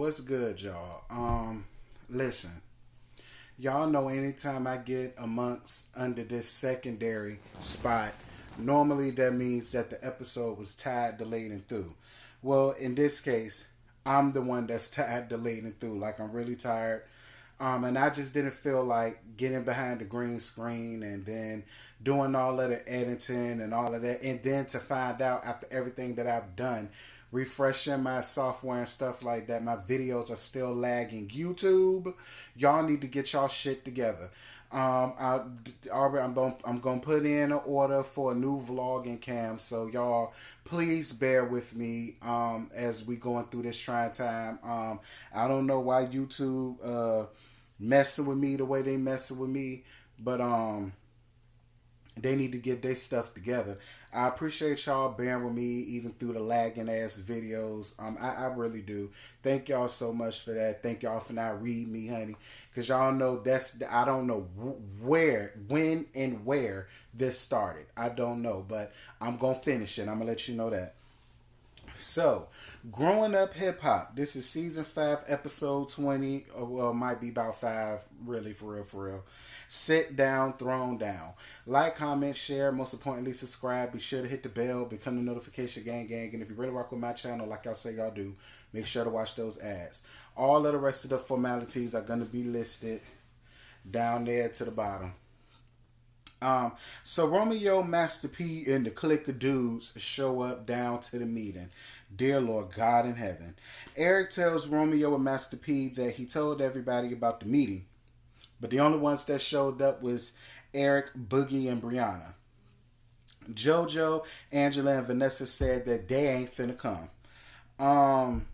what's good, y'all? Listen, y'all know anytime I get amongst under this secondary spot, normally that means that the episode was tied, delayed, and through. Well, in this case, I'm the one that's tired, delayed, and through. Like I'm really tired. And I just didn't feel like getting behind the green screen and then doing all of the editing and all of that. And then to find out after everything that I've done, refreshing my software and stuff like that, my videos are still lagging. YouTube, y'all need to get y'all shit together. I'm gonna put in an order for a new vlogging cam, so y'all please bear with me as we going through this trying time. I don't know why YouTube messing with me the way they messing with me, but they need to get their stuff together. I appreciate y'all bearing with me even through the lagging ass videos. I really do. Thank y'all so much for that. Thank y'all for not reading me, honey. Because y'all know I don't know where, when, and where this started. I don't know. But I'm going to finish it. I'm going to let you know that. So, Growing Up Hip Hop. This is season 5, episode 20. Well, it might be about 5, really, for real, for real. Sit down, thrown down. Like, comment, share, most importantly, subscribe. Be sure to hit the bell, become the notification gang. And if you really rock with my channel, like y'all say y'all do, make sure to watch those ads. All of the rest of the formalities are going to be listed down there to the bottom. So Romeo, Master P, and the clique of dudes show up down to the meeting. Dear Lord God in heaven. Eric tells Romeo and Master P that he told everybody about the meeting, but the only ones that showed up was Eric, Boogie, and Brianna. JoJo, Angela, and Vanessa said that they ain't finna come.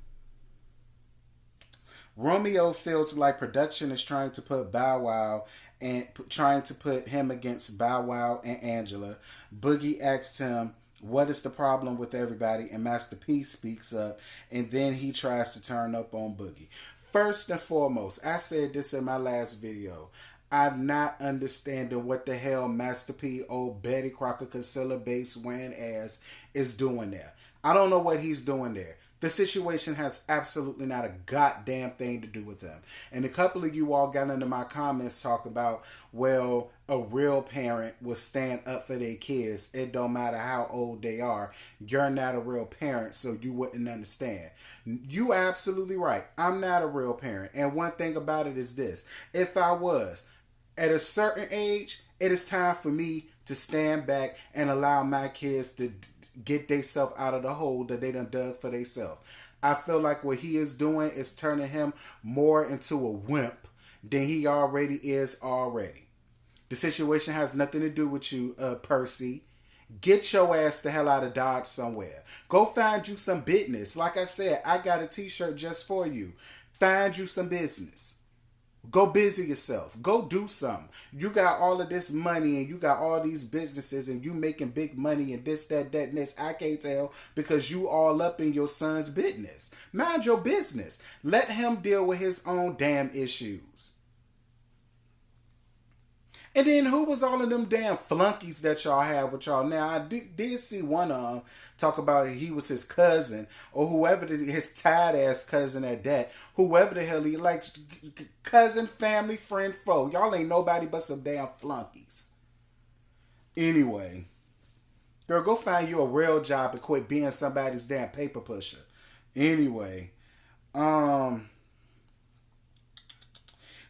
Romeo feels like production is trying to put Bow Wow and trying to put him against Bow Wow and Angela. Boogie asks him, what is the problem with everybody? And Master P speaks up, and then he tries to turn up on Boogie. First and foremost, I said this in my last video. I'm not understanding what the hell Master P, old Betty Crocker, Casilla Bates wearing ass, is doing there. I don't know what he's doing there. The situation has absolutely not a goddamn thing to do with them. And a couple of you all got into my comments talking about, well, a real parent will stand up for their kids. It don't matter how old they are. You're not a real parent, so you wouldn't understand. You absolutely right. I'm not a real parent. And one thing about it is this. If I was, at a certain age, it is time for me to stand back and allow my kids to get themselves out of the hole that they done dug for themselves. I feel like what he is doing is turning him more into a wimp than he already is already. The situation has nothing to do with you, Percy. Get your ass the hell out of Dodge somewhere. Go find you some business. Like I said, I got a t-shirt just for you. Find you some business. Go busy yourself. Go do something. You got all of this money and you got all these businesses and you making big money and this, that, and this. I can't tell because you all up in your son's business. Mind your business. Let him deal with his own damn issues. And then who was all of them damn flunkies that y'all had with y'all? Now, I did see one of them talk about he was his cousin or whoever, his tired-ass cousin at that. Whoever the hell he likes, cousin, family, friend, foe. Y'all ain't nobody but some damn flunkies. Anyway, girl, go find you a real job and quit being somebody's damn paper pusher. Anyway, TT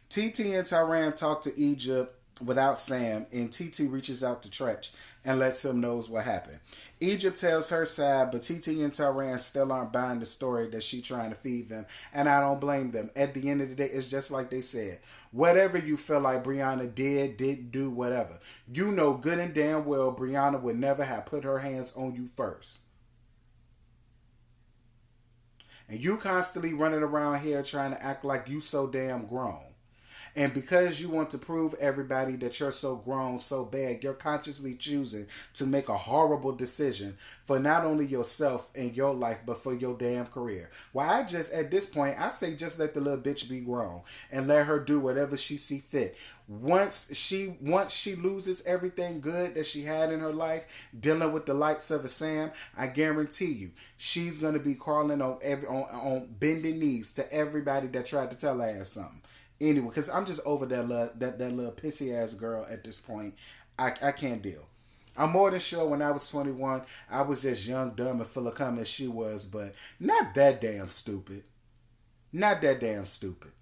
and Tyran talk to Egypt without Sam, and TT reaches out to Tretch and lets him know what happened. Egypt tells her side, but TT and Tyran still aren't buying the story that she's trying to feed them, and I don't blame them. At the end of the day, it's just like they said. Whatever you feel like Brianna didn't do, whatever. You know good and damn well Brianna would never have put her hands on you first. And you constantly running around here trying to act like you so damn grown. And because you want to prove everybody that you're so grown so bad, you're consciously choosing to make a horrible decision for not only yourself and your life, but for your damn career. Well, I just, at this point, I say just let the little bitch be grown and let her do whatever she see fit. Once she loses everything good that she had in her life, dealing with the likes of a Sam, I guarantee you, she's gonna be crawling on bending knees to everybody that tried to tell her ass something. Anyway, because I'm just over that little pissy ass girl at this point. I can't deal. I'm more than sure when I was 21, I was just young, dumb, and full of cum as she was, but not that damn stupid. Not that damn stupid.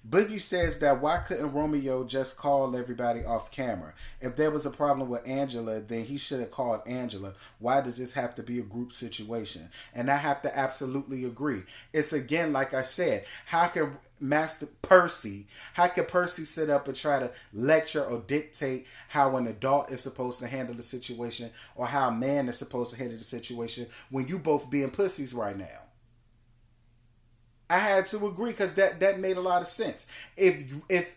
Boogie says that why couldn't Romeo just call everybody off camera? If there was a problem with Angela, then he should have called Angela. Why does this have to be a group situation? And I have to absolutely agree. It's again, like I said, how can how can Percy sit up and try to lecture or dictate how an adult is supposed to handle the situation or how a man is supposed to handle the situation when you both being pussies right now? I had to agree because that made a lot of sense. If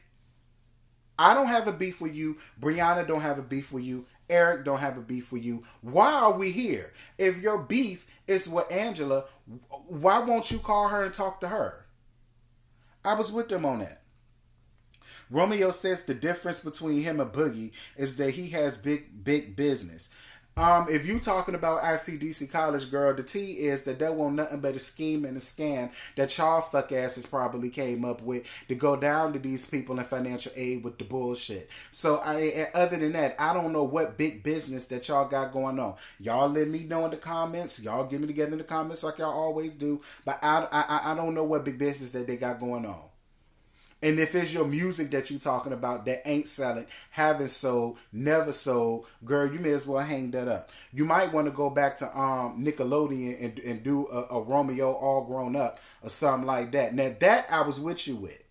I don't have a beef with you, Brianna don't have a beef with you, Eric don't have a beef with you, why are we here? If your beef is with Angela, why won't you call her and talk to her? I was with them on that. Romeo says the difference between him and Boogie is that he has big business. If you talking about ICDC college girl, the T is that there won't nothing but a scheme and a scam that y'all fuck asses probably came up with to go down to these people in financial aid with the bullshit. So other than that, I don't know what big business that y'all got going on. Y'all let me know in the comments. Y'all get me together in the comments like y'all always do. But I don't know what big business that they got going on. And if it's your music that you talking about that ain't selling, haven't sold, never sold, girl, you may as well hang that up. You might want to go back to Nickelodeon and do a Romeo All Grown Up or something like that. Now that I was with you with,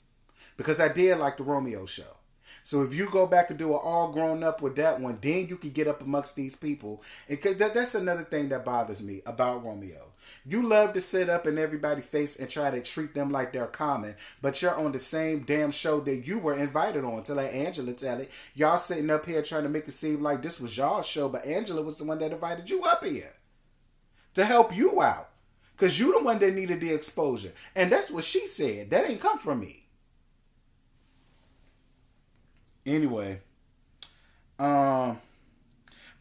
because I did like the Romeo show. So if you go back and do an All Grown Up with that one, then you can get up amongst these people. And that's another thing that bothers me about Romeo. You love to sit up in everybody's face and try to treat them like they're common, but you're on the same damn show that you were invited on. To let Angela tell it, y'all sitting up here trying to make it seem like this was y'all's show, but Angela was the one that invited you up here to help you out, because you the one that needed the exposure, and that's what she said. That ain't come from me. Anyway,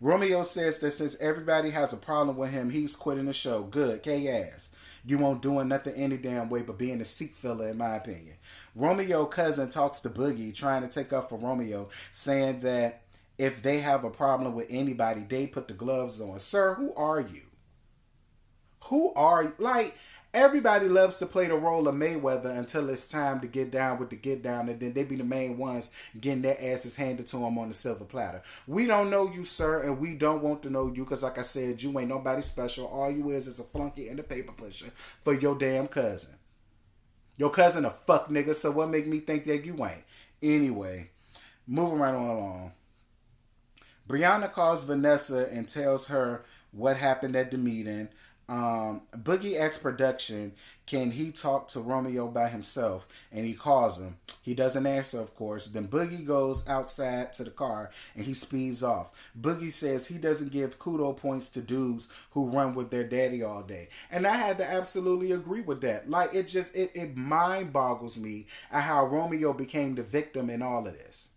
Romeo says that since everybody has a problem with him, he's quitting the show. Good, K-ass. You won't doing nothing any damn way but being a seat filler, in my opinion. Romeo cousin talks to Boogie, trying to take up for Romeo, saying that if they have a problem with anybody, they put the gloves on. Sir, who are you? Who are you? Like, everybody loves to play the role of Mayweather until it's time to get down with the get down, and then they be the main ones getting their asses handed to them on the silver platter. We don't know you, sir, and we don't want to know you because, like I said, you ain't nobody special. All you is a flunky and a paper pusher for your damn cousin. Your cousin a fuck nigga, so what make me think that you ain't? Anyway, moving right on along. Brianna calls Vanessa and tells her what happened at the meeting. Boogie asks production, can he talk to Romeo by himself? And he calls him. He doesn't answer, of course. Then Boogie goes outside to the car and he speeds off. Boogie says he doesn't give kudo points to dudes who run with their daddy all day. And I had to absolutely agree with that. Like, it mind boggles me at how Romeo became the victim in all of this.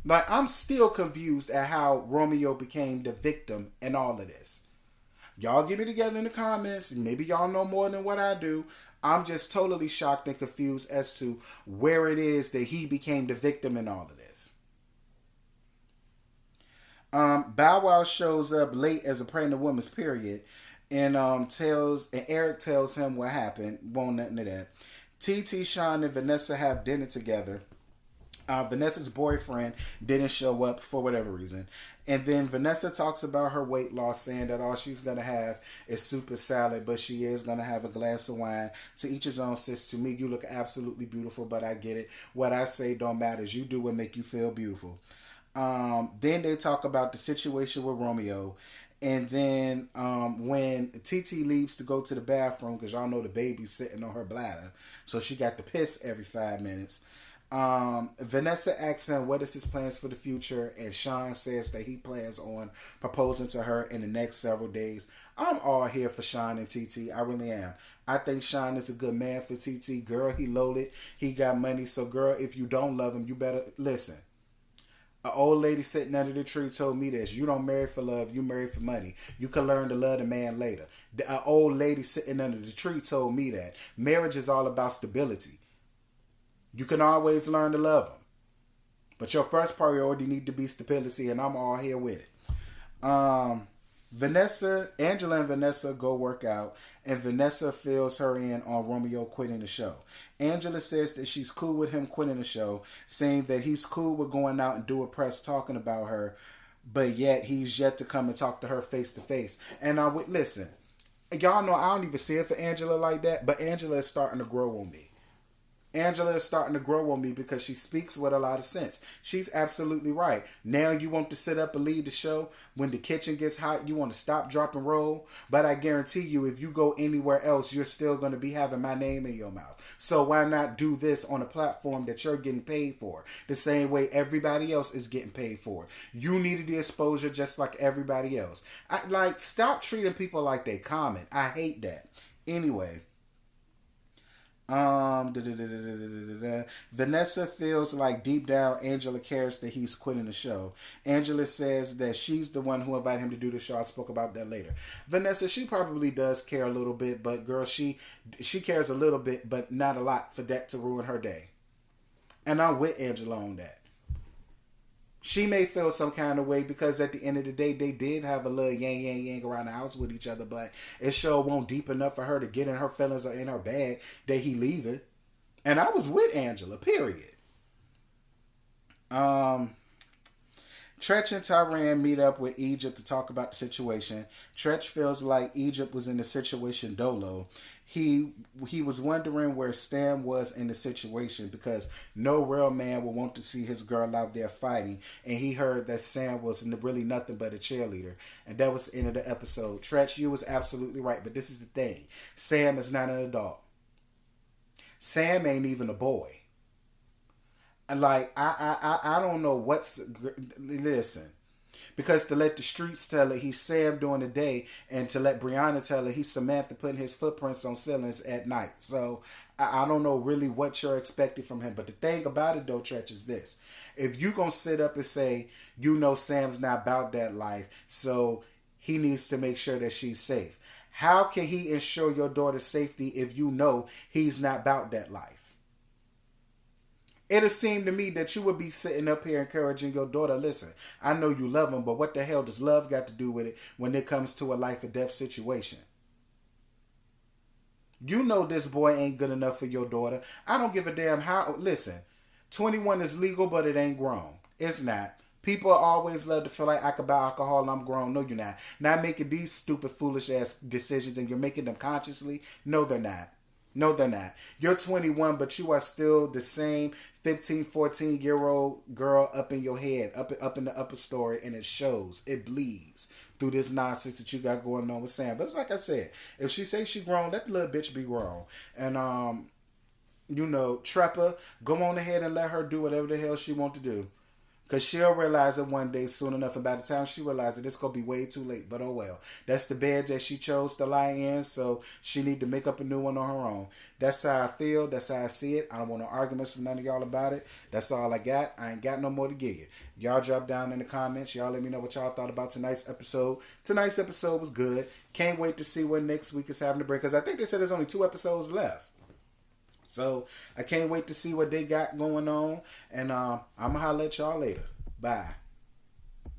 Like, I'm still confused at how Romeo became the victim in all of this. Y'all get me together in the comments. Maybe y'all know more than what I do. I'm just totally shocked and confused as to where it is that he became the victim in all of this. Bow Wow shows up late as a pregnant woman's period, and Eric tells him what happened. Won't nothing to that. TT, Sean, and Vanessa have dinner together. Vanessa's boyfriend didn't show up for whatever reason. And then Vanessa talks about her weight loss, saying that all she's going to have is super salad, but she is going to have a glass of wine. To each his own, sis. To me, you look absolutely beautiful, but I get it. What I say don't matter. You do what make you feel beautiful. Then they talk about the situation with Romeo. And then when TT leaves to go to the bathroom, because y'all know the baby's sitting on her bladder, so she got to piss every 5 minutes. Vanessa asks him what is his plans for the future, and Sean says that he plans on proposing to her in the next several days. I'm all here for Sean and TT. I really am. I think Sean is a good man for TT. Girl, he loaded. He got money. So, girl, if you don't love him, you better listen. An old lady sitting under the tree told me this. You don't marry for love, you marry for money. You can learn to love the man later. An old lady sitting under the tree told me that. Marriage is all about stability. You can always learn to love him. But your first priority need to be stability, and I'm all here with it. Angela and Vanessa go work out, and Vanessa fills her in on Romeo quitting the show. Angela says that she's cool with him quitting the show, saying that he's cool with going out and do a press talking about her, but yet he's yet to come and talk to her face to face. And I would listen. Y'all know I don't even see it for Angela like that, but Angela is starting to grow on me. Angela is starting to grow on me because she speaks with a lot of sense. She's absolutely right. Now you want to sit up and lead the show. When the kitchen gets hot, you want to stop, drop, and roll. But I guarantee you, if you go anywhere else, you're still going to be having my name in your mouth. So why not do this on a platform that you're getting paid for? The same way everybody else is getting paid for. You needed the exposure just like everybody else. Stop treating people like they common. I hate that. Anyway. Vanessa feels like deep down Angela cares that he's quitting the show. Angela says that she's the one who invited him to do the show. I spoke about that later. Vanessa, she probably does care a little bit, but girl, she cares a little bit, but not a lot for that to ruin her day. And I'm with Angela on that. She may feel some kind of way because at the end of the day, they did have a little yang around the house with each other, but it sure won't deep enough for her to get in her feelings or in her bag that he leaving. And I was with Angela, period. Tretch and Tyran meet up with Egypt to talk about the situation. Tretch feels like Egypt was in the situation dolo. He was wondering where Stan was in the situation because no real man would want to see his girl out there fighting. And he heard that Sam was really nothing but a cheerleader. And that was the end of the episode. Tretch, you was absolutely right. But this is the thing. Sam is not an adult. Sam ain't even a boy. And I don't know what's... Listen. Because to let the streets tell it he's Sam during the day, and to let Brianna tell it he's Samantha putting his footprints on ceilings at night. So I don't know really what you're expecting from him. But the thing about it though, Tretch, is this. If you going to sit up and say, you know Sam's not about that life, so he needs to make sure that she's safe. How can he ensure your daughter's safety if you know he's not about that life? It'll seem to me that you would be sitting up here encouraging your daughter, listen, I know you love him, but what the hell does love got to do with it when it comes to a life or death situation? You know this boy ain't good enough for your daughter. I don't give a damn how. Listen, 21 is legal, but it ain't grown. It's not. People always love to feel like I could buy alcohol and I'm grown. No, you're not. Not making these stupid, foolish ass decisions and you're making them consciously. No, they're not. No, they're not. You're 21, but you are still the same 15, 14-year-old girl up in your head, up in the upper story, and it shows. It bleeds through this nonsense that you got going on with Sam. But it's like I said, if she say she grown, let the little bitch be grown. And, Treppa, go on ahead and let her do whatever the hell she want to do. Because she'll realize it one day soon enough. And by the time she realizes it, it's going to be way too late. But oh well. That's the bed that she chose to lie in. So she need to make up a new one on her own. That's how I feel. That's how I see it. I don't want no arguments from none of y'all about it. That's all I got. I ain't got no more to give you. Y'all drop down in the comments. Y'all let me know what y'all thought about tonight's episode. Tonight's episode was good. Can't wait to see what next week is having to bring. Because I think they said there's only 2 episodes left. So, I can't wait to see what they got going on. And I'm going to holler at y'all later. Bye.